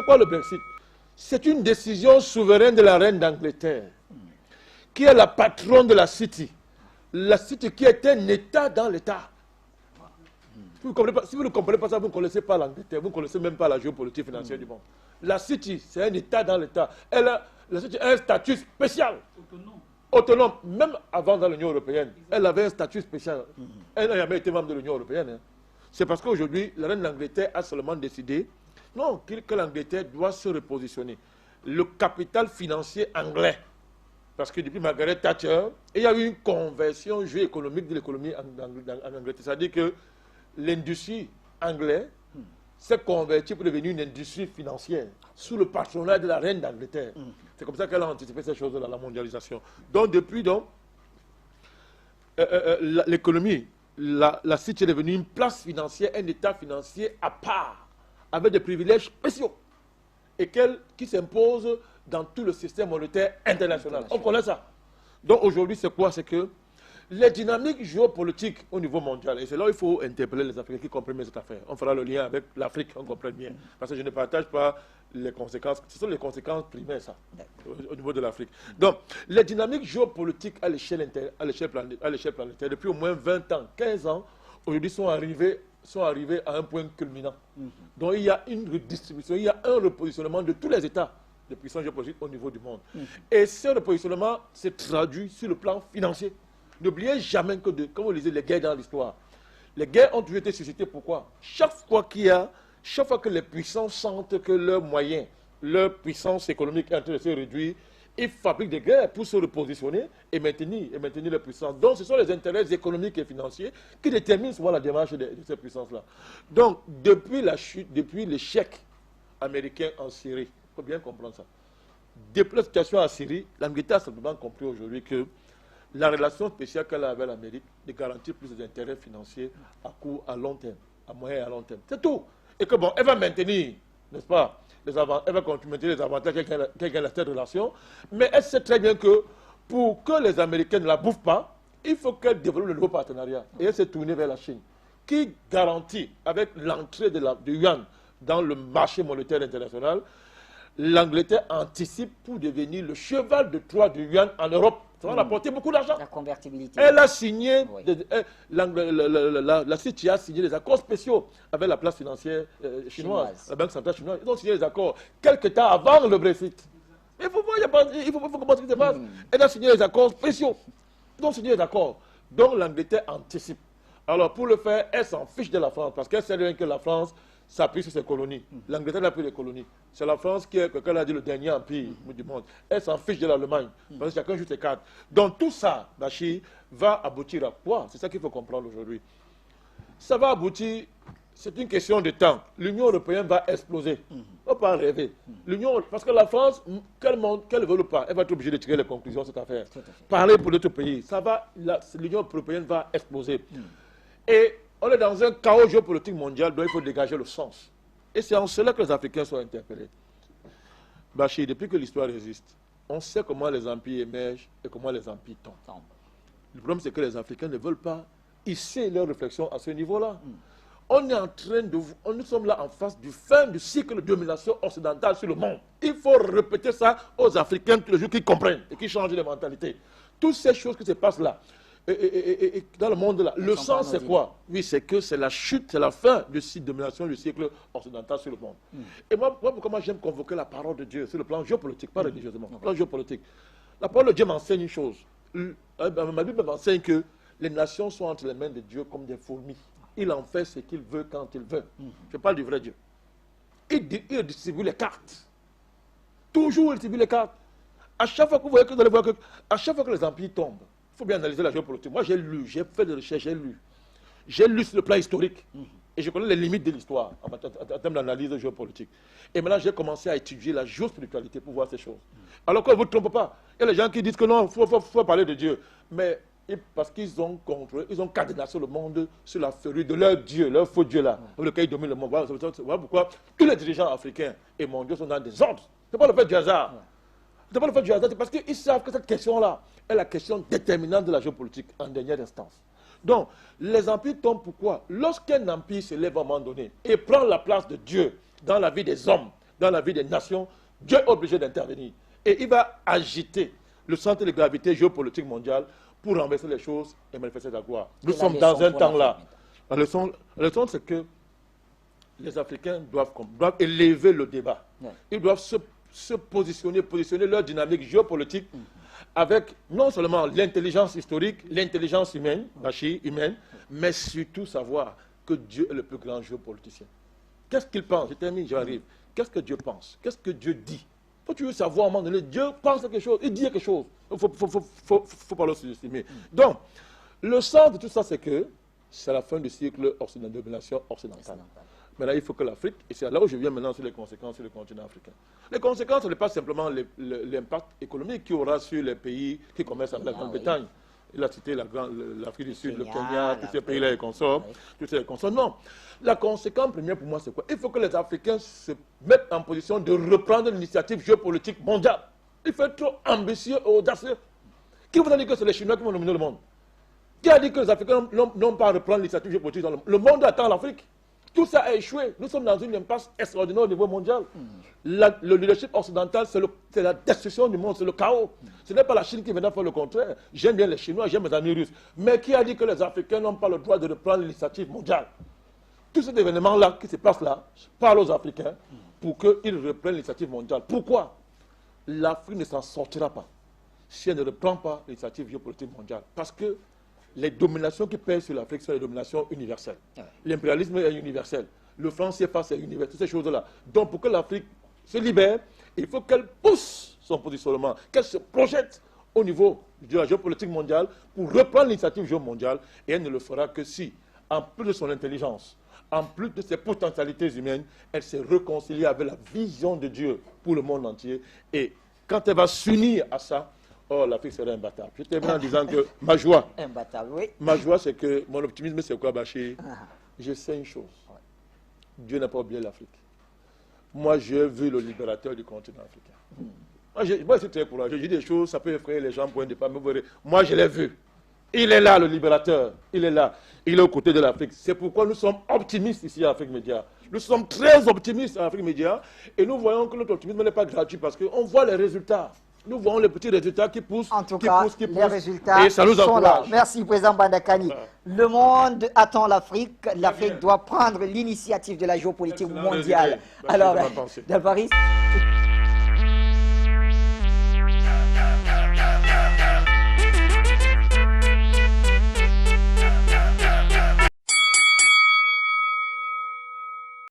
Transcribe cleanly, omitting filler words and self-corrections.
quoi le Brexit? C'est une décision souveraine de la reine d'Angleterre, qui est la patronne de la City. La City qui est un État dans l'État. Si vous ne comprenez pas ça, vous ne connaissez pas l'Angleterre, vous ne connaissez même pas la géopolitique financière du monde. La City, c'est un État dans l'État. La City a un statut spécial. Autonome. Même avant dans l'Union européenne, elle avait un statut spécial. Elle n'a jamais été membre de l'Union européenne. Hein. C'est parce qu'aujourd'hui, la reine d'Angleterre a seulement décidé que l'Angleterre doit se repositionner. Le capital financier anglais, parce que depuis Margaret Thatcher, il y a eu une conversion géoéconomique de l'économie en Angleterre. C'est-à-dire que l'industrie anglaise s'est convertie pour devenir une industrie financière sous le patronat de la reine d'Angleterre. C'est comme ça qu'elle a anticipé ces choses-là, la mondialisation. Donc depuis, l'économie, la City est devenue une place financière, un État financier à part, avec des privilèges spéciaux, et qui s'impose dans tout le système monétaire international. On connaît ça. Donc aujourd'hui, c'est quoi? C'est que les dynamiques géopolitiques au niveau mondial, et c'est là où il faut interpeller les Africains qui comprennent cette affaire. On fera le lien avec l'Afrique, on comprend bien. Parce que je ne partage pas les conséquences. Ce sont les conséquences primaires, ça, au niveau de l'Afrique. Donc, les dynamiques géopolitiques à l'échelle planétaire, depuis au moins 20 ans, 15 ans, aujourd'hui sont arrivées à un point culminant. Donc, il y a une redistribution, il y a un repositionnement de tous les États de puissance géopolitique au niveau du monde. Et ce repositionnement s'est traduit sur le plan financier. N'oubliez jamais que, comme vous lisez les guerres dans l'histoire, les guerres ont toujours été suscitées. Pourquoi? Chaque fois que les puissances sentent que leurs moyens, leur puissance économique est en train de se réduire, ils fabriquent des guerres pour se repositionner et maintenir leur puissance. Donc, ce sont les intérêts économiques et financiers qui déterminent souvent la démarche de ces puissances-là. Donc, depuis l'échec américain en Syrie, il faut bien comprendre ça. Depuis la situation en Syrie, l'Angleterre a simplement compris aujourd'hui que la relation spéciale qu'elle a avec l'Amérique de garantir plus d'intérêts financiers à long terme, à moyen et à long terme. C'est tout. Et que bon, elle va maintenir, n'est-ce pas, elle va continuer à maintenir les avantages qu'elle gagne à cette relation, mais elle sait très bien que pour que les Américains ne la bouffent pas, il faut qu'elle développe le nouveau partenariat. Et elle s'est tournée vers la Chine, qui garantit, avec l'entrée du yuan dans le marché monétaire international, l'Angleterre anticipe pour devenir le cheval de Troie du yuan en Europe. Ça va rapporter beaucoup d'argent. La convertibilité. Elle a signé, Oui. la City a signé des accords spéciaux avec la place financière chinoise, la Banque centrale chinoise. Ils ont signé des accords quelques temps avant le Brexit. Il faut comprendre ce qui se passe. Elle a signé des accords spéciaux. Ils ont signé des accords. Donc l'Angleterre anticipe. Alors pour le faire, elle s'en fiche de la France, parce qu'elle sait bien que la France s'appuie sur ses colonies. L'Angleterre n'a plus de colonies. C'est la France qui est, comme elle a dit, le dernier empire du monde. Elle s'en fiche de l'Allemagne, parce que chacun joue ses cartes. Donc tout ça, Bachir, va aboutir à quoi? C'est ça qu'il faut comprendre aujourd'hui. Ça va aboutir, c'est une question de temps. L'Union européenne va exploser. On ne peut pas rêver. Parce que la France, qu'elle veut ou pas, elle va être obligée de tirer les conclusions de cette affaire. Parler pour d'autres pays. L'Union européenne va exploser. Et on est dans un chaos géopolitique mondial dont il faut dégager le sens. Et c'est en cela que les Africains sont interpellés. Bachir, depuis que l'histoire existe, on sait comment les empires émergent et comment les empires tombent. Le problème, c'est que les Africains ne veulent pas hisser leur réflexion à ce niveau-là. On est en train nous sommes là en face du fin du cycle de domination occidentale sur le monde. Il faut répéter ça aux Africains tous les jours qui comprennent et qui changent de mentalité. Toutes ces choses qui se passent là, et dans le monde là, le sens c'est quoi? Oui, c'est que c'est la chute, c'est la fin du cycle de domination du cycle occidental sur le monde. Et moi, pourquoi j'aime convoquer la parole de Dieu sur le plan géopolitique, pas religieusement, le plan géopolitique. La parole de Dieu m'enseigne une chose. Ma Bible m'enseigne que les nations sont entre les mains de Dieu comme des fourmis. Il en fait ce qu'il veut quand il veut. Je parle du vrai Dieu. Il distribue les cartes. Toujours il distribue les cartes. À chaque fois que vous voyez que vous allez voir que, à chaque fois que les empires tombent, il faut bien analyser la géopolitique. Moi, j'ai lu, j'ai fait des recherches, j'ai lu. J'ai lu sur le plan historique. Et je connais les limites de l'histoire en termes d'analyse géopolitique. Et maintenant, j'ai commencé à étudier la géospiritualité pour voir ces choses. Alors que vous ne vous trompez pas. Il y a des gens qui disent que non, il faut parler de Dieu. Mais parce qu'ils ont cadenassé le monde sur la féerie de leur Dieu, leur faux Dieu là, avec lequel ils dominent le monde. Voilà pourquoi tous les dirigeants africains et mondiaux sont dans des ordres. Ce n'est pas le fait du hasard. C'est pas le fait du hasard, c'est parce qu'ils savent que cette question-là est la question déterminante de la géopolitique en dernière instance. Donc, les empires tombent pourquoi? Lorsqu'un empire se lève à un moment donné et prend la place de Dieu dans la vie des hommes, dans la vie des nations, Dieu est obligé d'intervenir. Et il va agiter le centre de gravité géopolitique mondiale pour renverser les choses et manifester sa gloire. Nous sommes dans un temps-là. La leçon c'est que les Africains doivent élever le débat. Ils doivent se positionner leur dynamique géopolitique avec non seulement l'intelligence historique, l'intelligence humaine, la chi humaine, mais surtout savoir que Dieu est le plus grand géopoliticien. Qu'est-ce qu'il pense? Je termine, j'arrive. Qu'est-ce que Dieu pense? Qu'est-ce que Dieu dit? Faut tu veux savoir à un moment donné, Dieu pense quelque chose, il dit quelque chose. Il faut pas le sous-estimer. Donc, le sens de tout ça, c'est que c'est la fin du cycle de domination occidentale. Maintenant, il faut que l'Afrique, et c'est là où je viens maintenant sur les conséquences sur le continent africain. Les conséquences, ce n'est pas simplement l'impact économique qu'il y aura sur les pays qui commercent avec la Grande-Bretagne. Il a cité l'Afrique du Sud, le Kenya, tous ces pays-là et consorts. Non. La conséquence première pour moi, c'est quoi? Il faut que les Africains se mettent en position de reprendre l'initiative géopolitique mondiale. Il faut être trop ambitieux et audacieux. Qui vous a dit que c'est les Chinois qui vont dominer le monde? Qui a dit que les Africains n'ont pas à reprendre l'initiative géopolitique dans le monde? Le monde attend l'Afrique. Tout ça a échoué. Nous sommes dans une impasse extraordinaire au niveau mondial. Le leadership occidental, c'est la destruction du monde, c'est le chaos. Ce n'est pas la Chine qui viendra faire le contraire. J'aime bien les Chinois, j'aime mes amis russes. Mais qui a dit que les Africains n'ont pas le droit de reprendre l'initiative mondiale? Tout cet événement-là qui se passe là, parle aux Africains pour qu'ils reprennent l'initiative mondiale. Pourquoi? L'Afrique ne s'en sortira pas si elle ne reprend pas l'initiative géopolitique mondiale. Parce que les dominations qui pèsent sur l'Afrique sont les dominations universelles. L'impérialisme est universel. Le franc CFA, c'est universel. Toutes ces choses-là. Donc, pour que l'Afrique se libère, il faut qu'elle pousse son positionnement, qu'elle se projette au niveau de la géopolitique mondiale pour reprendre l'initiative géomondiale. Et elle ne le fera que si, en plus de son intelligence, en plus de ses potentialités humaines, elle s'est réconciliée avec la vision de Dieu pour le monde entier. Et quand elle va s'unir à ça, oh, l'Afrique sera imbattable. Je termine en disant que ma joie, ma joie, c'est que mon optimisme, c'est quoi, Bachir? Je sais une chose. Dieu n'a pas oublié l'Afrique. Moi, j'ai vu le libérateur du continent africain. Moi, je suis très courageux. Je dis des choses, ça peut effrayer les gens pour un départ. Moi, je l'ai vu. Il est là, le libérateur. Il est là. Il est aux côtés de l'Afrique. C'est pourquoi nous sommes optimistes ici à Afrique Média. Nous sommes très optimistes à Afrique Média. Et nous voyons que notre optimisme n'est pas gratuit parce qu'on voit les résultats. Nous voyons les petits résultats qui poussent, en tout cas, les résultats et ça nous sont là. encourage. Merci, Président Bandakani. Le monde attend l'Afrique. L'Afrique doit prendre l'initiative de la géopolitique mondiale. Alors, Paris.